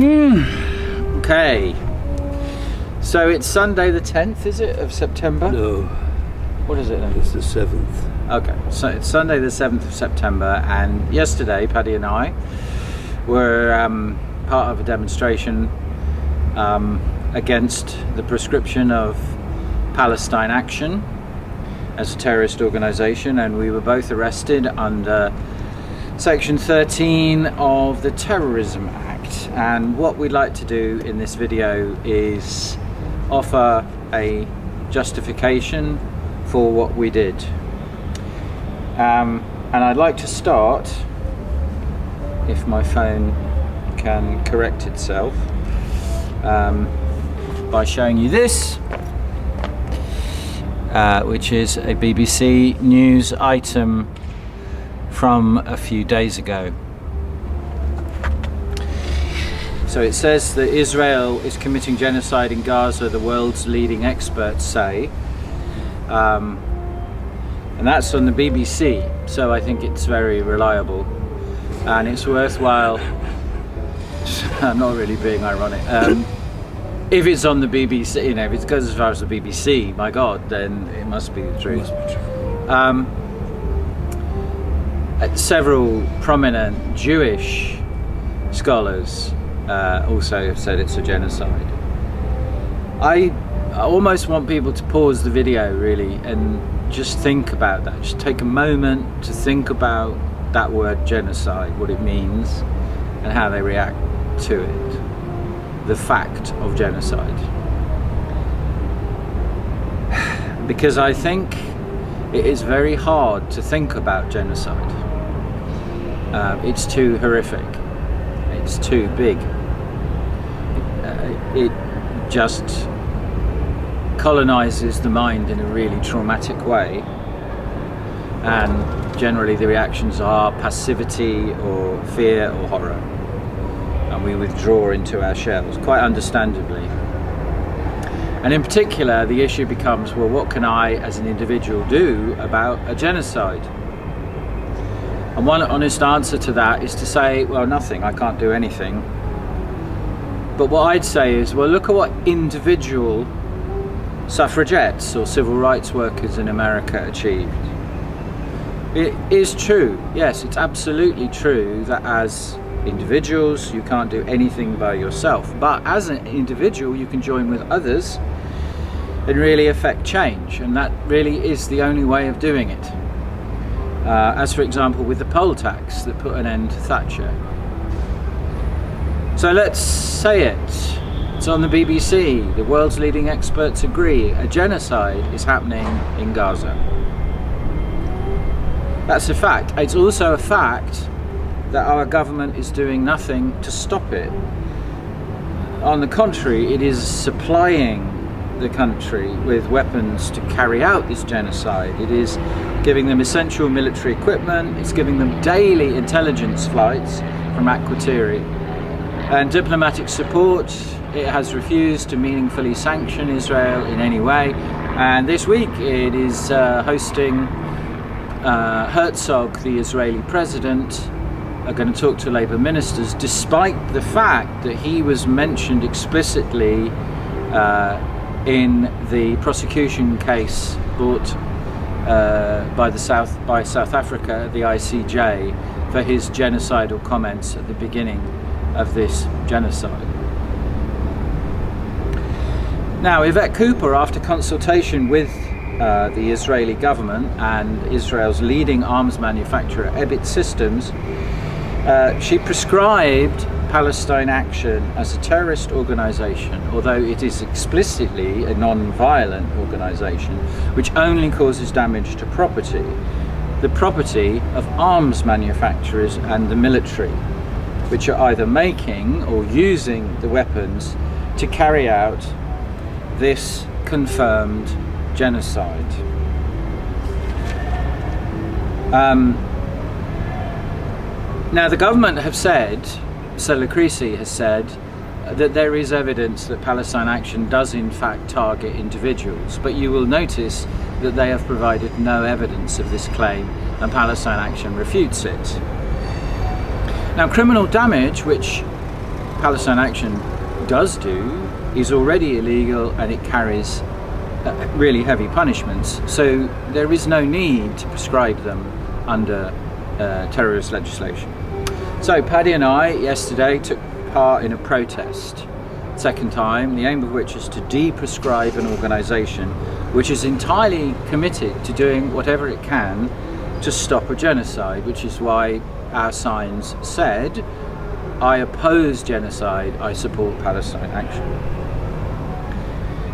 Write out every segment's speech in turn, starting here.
Okay, so it's Sunday the 10th, is it, of September? No, What is it then? it's the 7th. Okay, so it's Sunday the 7th of September, and yesterday Paddy and I were part of a demonstration against the proscription of Palestine Action as a terrorist organisation, and we were both arrested under Section 13 of the Terrorism Act. And what we'd like to do in this video is offer a justification for what we did. And I'd like to start, if my phone can correct itself, by showing you this, which is a BBC News item from a few days ago. So it says that Israel is committing genocide in Gaza, the world's leading experts say. And that's on the BBC, so I think it's very reliable. And it's worthwhile, I'm not really being ironic, if it's on the BBC, you know, if it goes as far as the BBC, my God, then it must be the truth. Several prominent Jewish scholars also have said it's a genocide. I almost want people to pause the video really and just think about that. Just take a moment to think about that word genocide, what it means and how they react to it. The fact of genocide. Because I think it is very hard to think about genocide. It's too horrific. It's too big. It just colonizes the mind in a really traumatic way, and generally the reactions are passivity or fear or horror, and we withdraw into our shells, quite understandably. And in particular the issue becomes, well, what can I as an individual do about a genocide? And one honest answer to that is to say, well, nothing, I can't do anything. But what I'd say is, well, look at what individual suffragettes or civil rights workers in America achieved. It is true, yes, it's absolutely true that as individuals you can't do anything by yourself, but as an individual you can join with others and really affect change, and that really is the only way of doing it. As for example with the poll tax that put an end to Thatcher. So let's say it. It's on the BBC. The world's leading experts agree a genocide is happening in Gaza. That's a fact. It's also a fact that our government is doing nothing to stop it. On the contrary, it is supplying the country with weapons to carry out this genocide. It is giving them essential military equipment. It's giving them daily intelligence flights from Akwatiri and diplomatic support. It has refused to meaningfully sanction Israel in any way, and this week it is hosting Herzog, the Israeli president, are going to talk to Labour ministers, despite the fact that he was mentioned explicitly in the prosecution case brought by South Africa, the ICJ, for his genocidal comments at the beginning of this genocide. Now, Yvette Cooper, after consultation with the Israeli government and Israel's leading arms manufacturer, Elbit Systems, she prescribed Palestine Action as a terrorist organisation, although it is explicitly a non-violent organisation which only causes damage to property, the property of arms manufacturers and the military, which are either making or using the weapons to carry out this confirmed genocide. Now the government have said, Stella Creasy has said, that there is evidence that Palestine Action does in fact target individuals, but you will notice that they have provided no evidence of this claim, and Palestine Action refutes it. Now, criminal damage, which Palestine Action does do is already illegal, and it carries really heavy punishments, so there is no need to prescribe them under terrorist legislation. So Paddy and I yesterday took part in a protest, second time, the aim of which is to de-prescribe an organisation which is entirely committed to doing whatever it can to stop a genocide, which is why our signs said, "I oppose genocide, I support Palestine Action."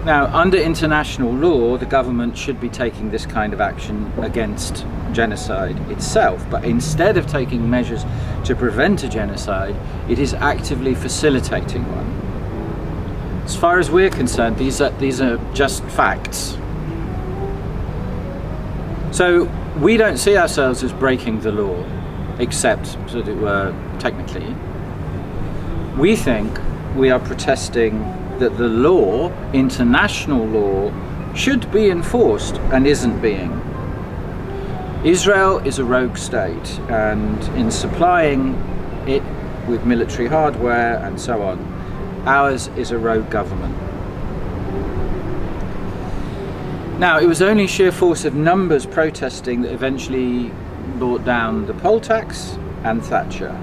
Now, under international law, the government should be taking this kind of action against genocide itself, but instead of taking measures to prevent a genocide, it is actively facilitating one. As far as we're concerned, these are just facts. So we don't see ourselves as breaking the law, except, as it were, technically. We think we are protesting that the law, international law, should be enforced and isn't being. Israel is a rogue state, and in supplying it with military hardware and so on, ours is a rogue government. Now, it was only sheer force of numbers protesting that eventually brought down the poll tax and Thatcher.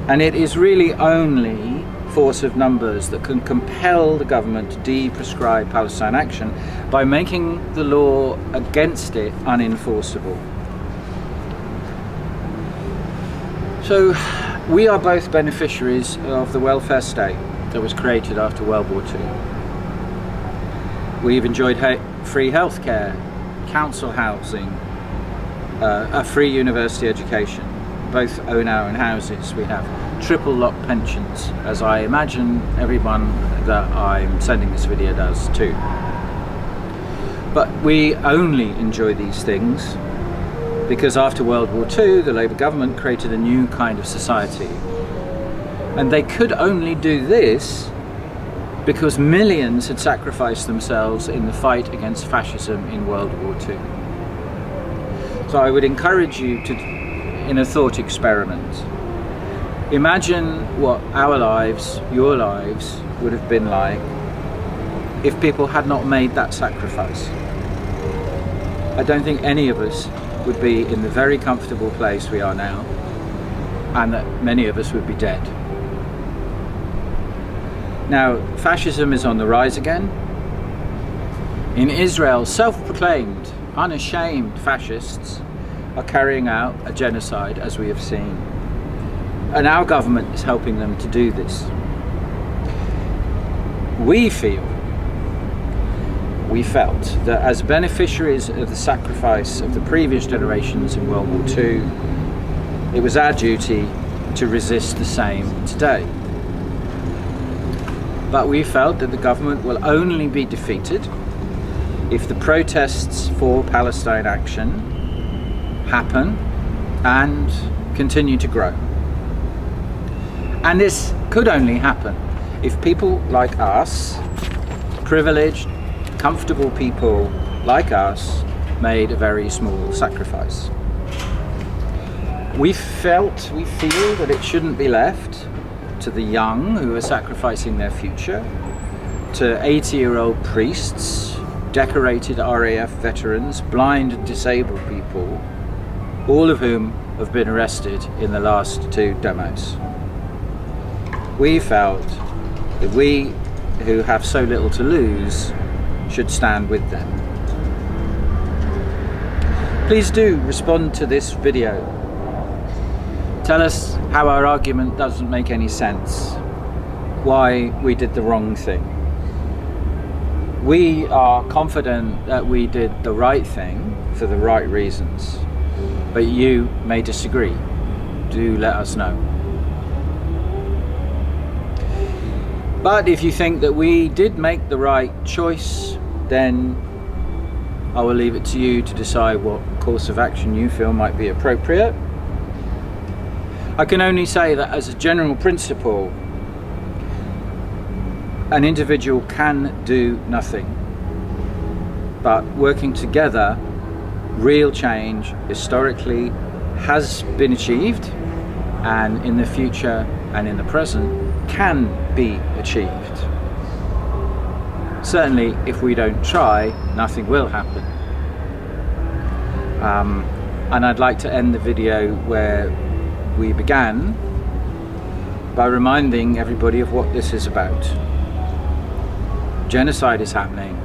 And it is really only force of numbers that can compel the government to de-prescribe Palestine Action by making the law against it unenforceable. So we are both beneficiaries of the welfare state that was created after World War II. We've enjoyed free healthcare, council housing, a free university education, both own our own houses. We have triple lock pensions, as I imagine everyone that I'm sending this video does too. But we only enjoy these things because after World War II, the Labour government created a new kind of society. And they could only do this because millions had sacrificed themselves in the fight against fascism in World War II. So I would encourage you to, in a thought experiment, imagine what our lives, your lives, would have been like if people had not made that sacrifice. I don't think any of us would be in the very comfortable place we are now, and that many of us would be dead. Now, fascism is on the rise again. In Israel, self-proclaimed, unashamed fascists are carrying out a genocide, as we have seen. And our government is helping them to do this. We felt that as beneficiaries of the sacrifice of the previous generations in World War II, it was our duty to resist the same today. But we felt that the government will only be defeated if the protests for Palestine Action happen and continue to grow. And this could only happen if people like us, privileged, comfortable people like us, made a very small sacrifice. We feel that it shouldn't be left to the young who are sacrificing their future, to 80-year-old priests, decorated RAF veterans, blind and disabled people, all of whom have been arrested in the last 2 demos. We felt that we, who have so little to lose, should stand with them. Please do respond to this video. Tell us how our argument doesn't make any sense, why we did the wrong thing. We are confident that we did the right thing for the right reasons, but you may disagree. Do let us know. But if you think that we did make the right choice, then I will leave it to you to decide what course of action you feel might be appropriate. I can only say that as a general principle, an individual can do nothing, but working together, real change historically has been achieved and in the future and in the present can be achieved. Certainly, if we don't try, nothing will happen. And I'd like to end the video where we began, by reminding everybody of what this is about. Genocide is happening.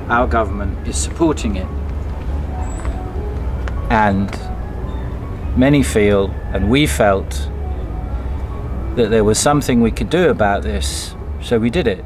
Our government is supporting it. And many feel, and we felt, that there was something we could do about this, so we did it.